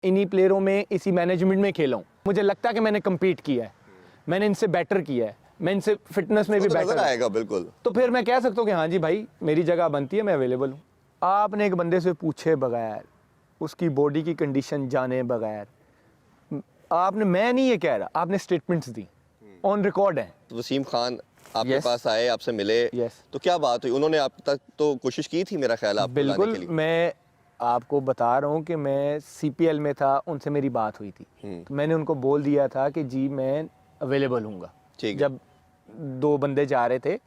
इन्हीं प्लेयरों में, इसी मैनेजमेंट में खेला हूँ, मुझे लगता है कि मैंने कम्पीट किया है, मैंने इनसे बेटर किया है, मैं इनसे फिटनेस में भी बेटर आएगा बिल्कुल। तो फिर मैं कह सकता हूँ कि हाँ जी भाई मेरी जगह बनती है, मैं अवेलेबल हूँ। आपने एक बंदे से पूछे बगैर, उसकी बॉडी की कंडीशन जाने बगैर, आपने, मैं नहीं ये कह रहा, आपने स्टेटमेंट्स दी, ऑन रिकॉर्ड है। वसीम खान आपके Yes. पास आए, आपसे मिले, Yes. तो क्या बात हुई? उन्होंने आप तक तो कोशिश की थी मेरा ख्याल आपको लाने बिल्कुल, के लिए। मैं आपको बता रहा हूँ कि मैं सीपीएल में था, उनसे मेरी बात हुई थी, मैंने उनको बोल दिया था कि जी मैं अवेलेबल हूँगा। जब 2 बंदे जा रहे थे,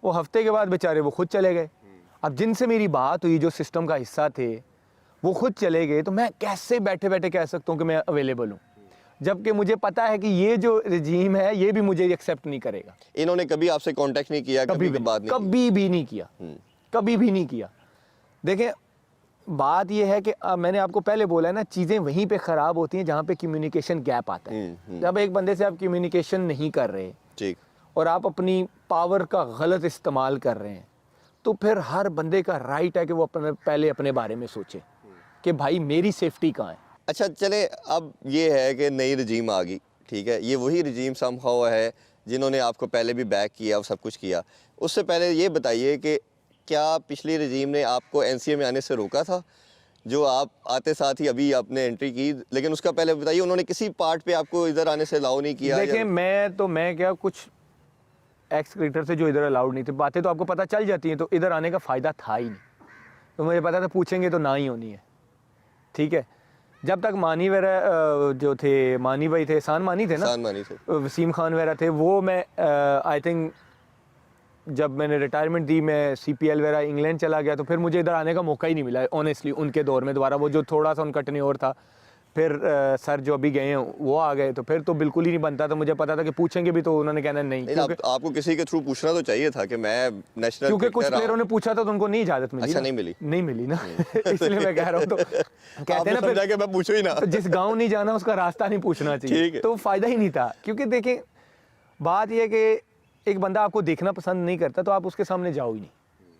वो हफ्ते के बाद बेचारे वो खुद चले गए। अब जिनसे मेरी बात हुई, जो सिस्टम का हिस्सा थे, वो खुद चले गए, तो मैं कैसे बैठे बैठे कह सकता हूँ कि मैं अवेलेबल हूँ, जबकि मुझे पता है कि ये जो रजीम है ये भी मुझे एक्सेप्ट नहीं करेगा। इन्होंने कभी आपसे कांटेक्ट नहीं किया? कभी भी बात नहीं की? कभी भी नहीं किया, कभी भी नहीं किया। देखें, बात ये है कि मैंने आपको पहले बोला है ना, चीज़ें वहीं पे ख़राब होती हैं जहाँ पे कम्युनिकेशन गैप आता है। जब एक बंदे से आप कम्युनिकेशन नहीं कर रहे, ठीक, और आप अपनी पावर का गलत इस्तेमाल कर रहे हैं, तो फिर हर बंदे का राइट है कि वो पहले अपने बारे में सोचे कि भाई मेरी सेफ्टी कहाँ है। अच्छा चले, अब ये है कि नई रजीम आ गई, ठीक है, ये वही रजीम समहाउ है जिन्होंने आपको पहले भी बैक किया और सब कुछ किया। उससे पहले ये बताइए कि क्या पिछली रजीम ने आपको एनसीए में आने से रोका था? जो आप आते साथ ही अभी आपने एंट्री की, लेकिन उसका पहले बताइए, उन्होंने किसी पार्ट पे आपको इधर आने से अलाउ नहीं किया? देखिए, मैं क्या, कुछ एक्स क्रिकेटर से जो इधर अलाउड नहीं थे, बातें तो आपको पता चल जाती हैं, तो इधर आने का फ़ायदा था ही नहीं। तो मुझे पता था पूछेंगे तो ना ही होनी है, ठीक है। जब तक मानी वगैरह जो थे, मानी भाई थे, एहसान मानी थे ना, एहसान मानी थे, वसीम खान वगैरह थे, वो मैं आई थिंक जब मैंने रिटायरमेंट दी, मैं सीपीएल वगैरह इंग्लैंड चला गया, तो फिर मुझे इधर आने का मौका ही नहीं मिला ऑनेस्टली उनके दौर में दोबारा। वो जो थोड़ा सा उनका टेन्योर था, फिर सर जो अभी गए हैं वो आ गए, तो फिर तो बिल्कुल ही नहीं बनता था। मुझे पता था कि पूछेंगे भी तो उन्होंने कहना नहीं, क्योंकि आपको किसी के थ्रू पूछना तो चाहिए था कि मैं नेशनल, क्योंकि कुछ प्लेयरों ने पूछा था तो उनको नहीं इजाजत मिली। अच्छा, नहीं मिली ना इसलिए मैं कह रहा हूँ, तो कहते हैं ना फिर कि मैं पूछूं ही ना, तो जिस गाँव नहीं जाना उसका रास्ता नहीं पूछना चाहिए, तो फायदा ही नहीं था। क्योंकि देखें, बात यह है कि एक बंदा आपको देखना पसंद नहीं करता तो आप उसके सामने जाओ ही नहीं,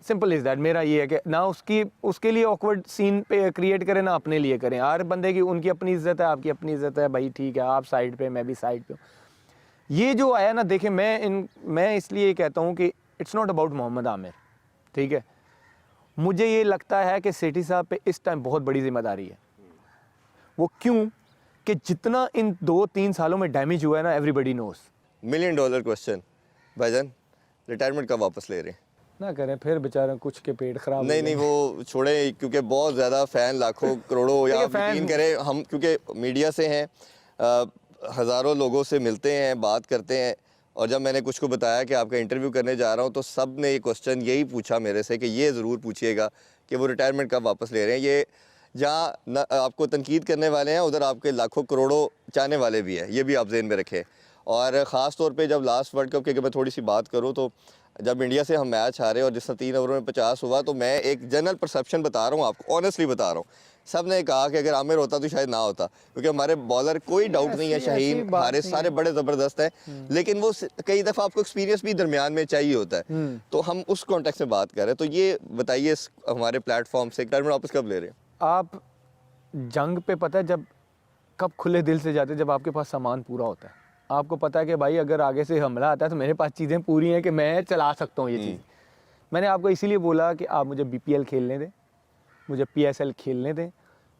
सिंपल इज़ दैट। मेरा ये है कि ना उसके लिए ऑकवर्ड सीन पे क्रिएट करें, ना अपने लिए करें। हर बंदे की उनकी अपनी इज्जत है, आपकी अपनी इज्जत है, भाई ठीक है, आप साइड पे, मैं भी साइड पे हूँ। ये जो आया ना, देखें, मैं इसलिए कहता हूँ कि it's not about Mohammad Aamir, ठीक है। मुझे ये लगता है कि सेठी साहब पे इस टाइम बहुत बड़ी जिम्मेदारी है। वो क्यों कि जितना इन 2-3 सालों में डैमेज हुआ है ना, एवरीबडी नोस। $1 मिलियन क्वेश्चन, भाईजान रिटायरमेंट कब वापस ले रहे हैं? ना करें फिर बेचारा, कुछ के पेट खराब। नहीं, वो छोड़े, क्योंकि बहुत ज़्यादा फ़ैन, लाखों करोड़ों, या यकीन करें, हम क्योंकि मीडिया से हैं, हज़ारों लोगों से मिलते हैं, बात करते हैं, और जब मैंने कुछ को बताया कि आपका इंटरव्यू करने जा रहा हूँ, तो सब ने ये क्वेश्चन यही पूछा मेरे से कि ये ज़रूर पूछिएगा कि वो रिटायरमेंट कब वापस ले रहे हैं। ये जहाँ आपको तनकीद करने वाले हैं, उधर आपके लाखों करोड़ों चाहने वाले भी हैं, ये भी आप ज़हन में रखें। और ख़ास तौर पे जब लास्ट वर्ल्ड कप की अगर मैं थोड़ी सी बात करूँ, तो जब इंडिया से हम मैच हारे और जिसने 3 ओवरों में 50 हुआ, तो मैं एक जनरल परसेप्शन बता रहा हूँ आपको, ऑनेस्टली बता रहा हूँ, सब ने कहा कि अगर आमिर होता तो शायद ना होता, क्योंकि हमारे बॉलर, कोई डाउट नहीं है, शाहीन हारे सारे बड़े ज़बरदस्त हैं, लेकिन वो कई दफ़ा आपको एक्सपीरियंस भी दरमियान में चाहिए होता है। तो हम उस कॉन्टेक्स्ट में बात कर रहे हैं। तो ये बताइए, हमारे प्लेटफॉर्म से रिटायरमेंट वापस कब ले रहे हैं आप? जंग पे पता है जब कब खुले दिल से जाते, जब आपके पास सामान पूरा होता है, आपको पता है कि भाई अगर आगे से हमला आता है तो मेरे पास चीज़ें पूरी हैं कि मैं चला सकता हूँ ये चीज़। मैंने आपको इसीलिए बोला कि आप मुझे बीपीएल खेलने दें, मुझे पीएसएल खेलने दें,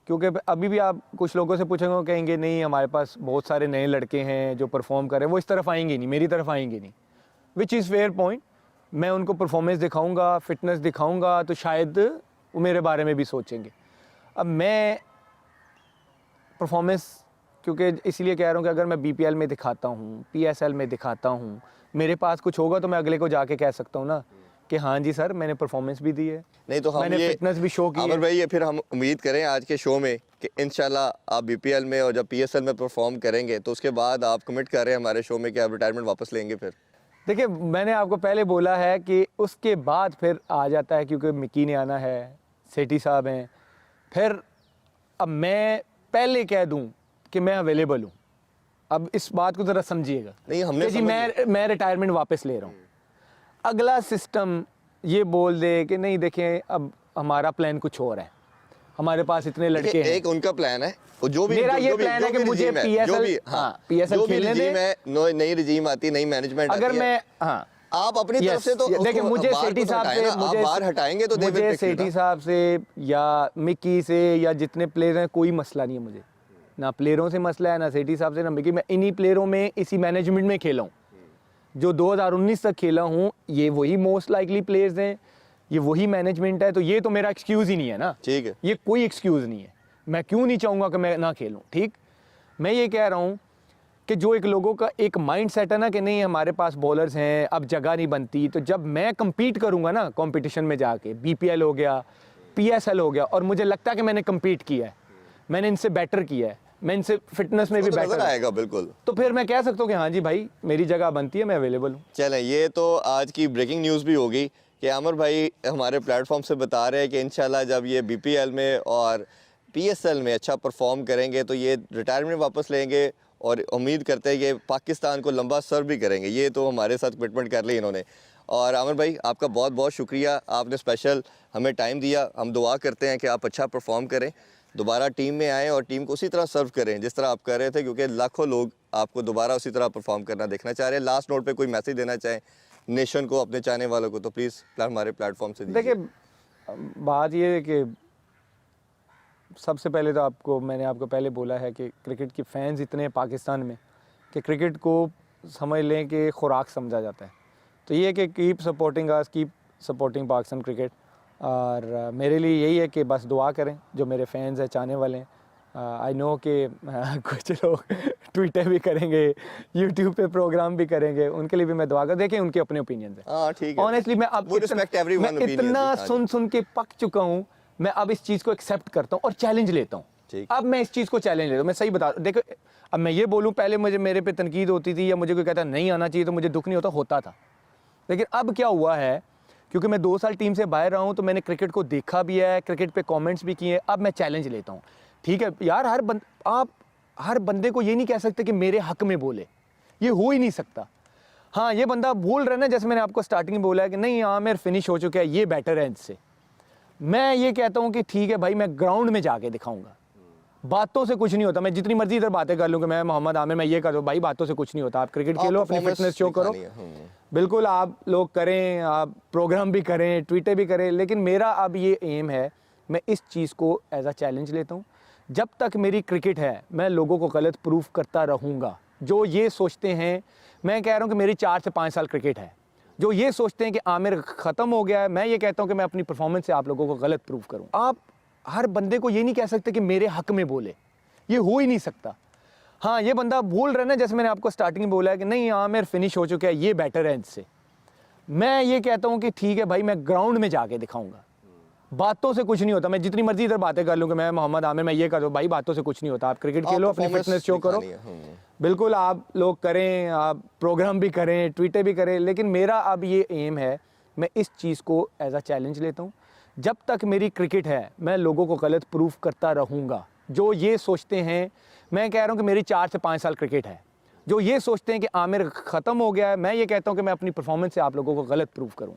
क्योंकि अभी भी आप कुछ लोगों से पूछेंगे, कहेंगे नहीं हमारे पास बहुत सारे नए लड़के हैं जो परफॉर्म कर रहे हैं, वो इस तरफ आएंगे नहीं, मेरी तरफ आएंगे नहीं, विच इज़ फेयर पॉइंट। मैं उनको परफॉर्मेंस दिखाऊँगा, फिटनेस दिखाऊँगा, तो शायद वो मेरे बारे में भी सोचेंगे। अब मैं परफॉर्मेंस क्योंकि इसलिए कह रहा हूँ कि अगर मैं बीपीएल में दिखाता हूँ, पीएसएल में दिखाता हूँ, मेरे पास कुछ होगा तो मैं अगले को जाके कह सकता हूँ ना कि हाँ जी सर, मैंने परफॉर्मेंस भी दी है, नहीं तो मैंने फिटनेस भी शो की है। भाई, ये फिर हम उम्मीद करें आज के शो में कि इंशाल्लाह आप बीपीएल में और जब पीएसएल में परफॉर्म करेंगे, तो उसके बाद आप कमिट कर रहे हैं हमारे शो में कि आप रिटायरमेंट वापस लेंगे। फिर देखिए, मैंने आपको पहले बोला है कि उसके बाद फिर आ जाता है, क्योंकि मिकी ने आना है, सेठी साहब हैं, फिर अब मैं पहले कह दूँ कि मैं अवेलेबल हूँ। अब इस बात को ज़रा समझिएगा, नहीं हमने जी मैं रिटायरमेंट वापस ले रहा हूँ। अगला सिस्टम ये बोल दे कि नहीं देखें अब हमारा प्लान कुछ और है, हमारे पास इतने लड़के हैं। एक उनका प्लान है, जो भी मेरा जो, ये जो भी, प्लान जो है कि भी मुझे regime है, PSL जो भी PSL जो भी खेलने regime दे। है, नई रिजीम आती, नई मैनेजमेंट अगर आती है, मैं आप अपनी तरफ से तो देखिए, उसको मुझे बाहर सेठी को तो साहब हटाएं से, ना, आप बाहर हटाएंगे तो they will मुझे pick you सेठी ना। साहब से या मिक्की से या जितने प्लेयर हैं कोई मसला नहीं है मुझे, ना प्लेयरों से मसला है, ना सेठी साहब से, ना मिक्की। मैं इन्हीं प्लेयरों में इसी मैनेजमेंट में खेला हूँ जो 2019 तक खेला हूँ। ये वही मोस्ट लाइकली प्लेयर्स हैं, ये वही मैनेजमेंट है, तो ये तो मेरा एक्सक्यूज़ ही नहीं है ना। ठीक है, ये कोई एक्सक्यूज़ नहीं है। मैं क्यों नहीं चाहूँगा कि मैं ना खेलूँ, ठीक। मैं ये कह रहा हूँ कि जो एक लोगों का एक माइंड सेट है ना कि नहीं हमारे पास बॉलर्स हैं, अब जगह नहीं बनती, तो जब मैं compete करूँगा ना कंपटीशन में जाके, BPL हो गया, PSL हो गया, और मुझे लगता है कि मैंने compete किया है, मैंने इनसे बेटर किया है, मैं इनसे फिटनेस में भी तो नजर बेटर, आएगा बिल्कुल, तो फिर मैं कह सकता हूँ कि हाँ जी भाई मेरी जगह बनती है, मैं अवेलेबल हूँ। चलें। ये तो आज की ब्रेकिंग न्यूज़ भी होगी कि आमिर भाई हमारे प्लेटफॉर्म से बता रहे हैं कि इंशाल्लाह जब ये BPL में और PSL में अच्छा परफॉर्म करेंगे तो ये रिटायरमेंट वापस लेंगे, और उम्मीद करते हैं कि पाकिस्तान को लंबा सर्व भी करेंगे। ये तो हमारे साथ कमिटमेंट कर ली इन्होंने। और आमिर भाई आपका बहुत बहुत शुक्रिया, आपने स्पेशल हमें टाइम दिया। हम दुआ करते हैं कि आप अच्छा परफॉर्म करें, दोबारा टीम में आएँ और टीम को उसी तरह सर्व करें जिस तरह आप कर रहे थे, क्योंकि लाखों लोग आपको दोबारा उसी तरह परफॉर्म करना देखना चाह रहे हैं। लास्ट नोट पे कोई मैसेज देना चाहें नेशन को, अपने चाहने वालों को, तो प्लीज़ हमारे प्लेटफॉर्म से दीजिए। देखिए बात ये है कि सबसे पहले तो मैंने आपको पहले बोला है कि क्रिकेट के फैंस इतने हैं पाकिस्तान में कि क्रिकेट को समझ लें कि खुराक समझा जाता है। तो ये है कि keep supporting us, keep supporting Pakistan cricket. और मेरे लिए यही है कि बस दुआ करें जो मेरे फैंस हैं, चाहने वाले हैं। आई नो कि कुछ लोग ट्विटर भी करेंगे, यूट्यूब पे प्रोग्राम भी करेंगे, उनके लिए भी मैं दुआ कर, देखें उनके अपने ओपिनियंस हैं। हाँ ठीक है, ऑनेस्टली मैं अब इतना सुन के पक चुका हूँ, मैं अब इस चीज़ को एक्सेप्ट करता हूँ और चैलेंज लेता हूँ। अब मैं इस चीज़ को चैलेंज लेता हूँ, मैं सही बता, देखो अब मैं ये बोलूँ, पहले मेरे पे तनकीद होती थी या मुझे कोई कहता नहीं आना चाहिए तो मुझे दुख नहीं होता था। लेकिन अब क्या हुआ है, क्योंकि मैं 2 साल टीम से बाहर रहा हूँ तो मैंने क्रिकेट को देखा भी है, क्रिकेट पे कमेंट्स भी किए हैं। अब मैं चैलेंज लेता हूँ, ठीक है यार, आप हर बंदे को ये नहीं कह सकते कि मेरे हक में बोले, ये हो ही नहीं सकता। हाँ, ये बंदा बोल रहा है ना, जैसे मैंने आपको स्टार्टिंग में बोला है कि नहीं आमिर फिनिश हो चुका है, ये बेटर है इससे, मैं ये कहता हूँ कि ठीक है भाई, मैं ग्राउंड में जाके दिखाऊंगा। बातों से कुछ नहीं होता, मैं जितनी मर्जी इधर बातें कर लूँ कि मैं मोहम्मद आमिर मैं ये कर दूँ, भाई बातों से कुछ नहीं होता। आप क्रिकेट खेलो, अपनी फिटनेस शो करो, बिल्कुल आप लोग करें, आप प्रोग्राम भी करें, ट्वीटें भी करें, लेकिन मेरा अब ये एम है, मैं इस चीज़ को एज अ चैलेंज लेता हूँ। जब तक मेरी क्रिकेट है मैं लोगों को गलत प्रूफ करता रहूँगा। जो ये सोचते हैं, मैं कह रहा हूँ कि मेरी 4 से 5 साल क्रिकेट है, जो ये सोचते हैं कि आमिर ख़त्म हो गया है, मैं ये कहता हूँ कि मैं अपनी परफॉर्मेंस से आप लोगों को गलत प्रूफ करूँ। आप हर बंदे को ये नहीं कह सकते कि मेरे हक में बोले, ये हो ही नहीं सकता। हाँ, ये बंदा बोल रहा है ना, जैसे मैंने आपको स्टार्टिंग में बोला है कि नहीं आमिर फिनिश हो चुका है, ये बेटर है इससे, मैं ये कहता हूँ कि ठीक है भाई, मैं ग्राउंड में जाके दिखाऊंगा। बातों से कुछ नहीं होता, मैं जितनी मर्जी इधर बातें कर लूँ कि मैं मोहम्मद आमिर मैं ये कर दूँ, भाई बातों से कुछ नहीं होता। आप क्रिकेट खेलो, अपनी फिटनेस शो करो, बिल्कुल आप लोग करें, आप प्रोग्राम भी करें, ट्वीटें भी करें, लेकिन मेरा अब ये एम है, मैं इस चीज़ को एज अ चैलेंज लेता हूँ। जब तक मेरी क्रिकेट है मैं लोगों को गलत प्रूफ करता रहूँगा। जो ये सोचते हैं, मैं कह रहा हूँ कि मेरी 4 से 5 साल क्रिकेट है, जो ये सोचते हैं कि आमिर ख़त्म हो गया है, मैं ये कहता हूँ कि मैं अपनी परफॉर्मेंस से आप लोगों को गलत प्रूफ करूँ।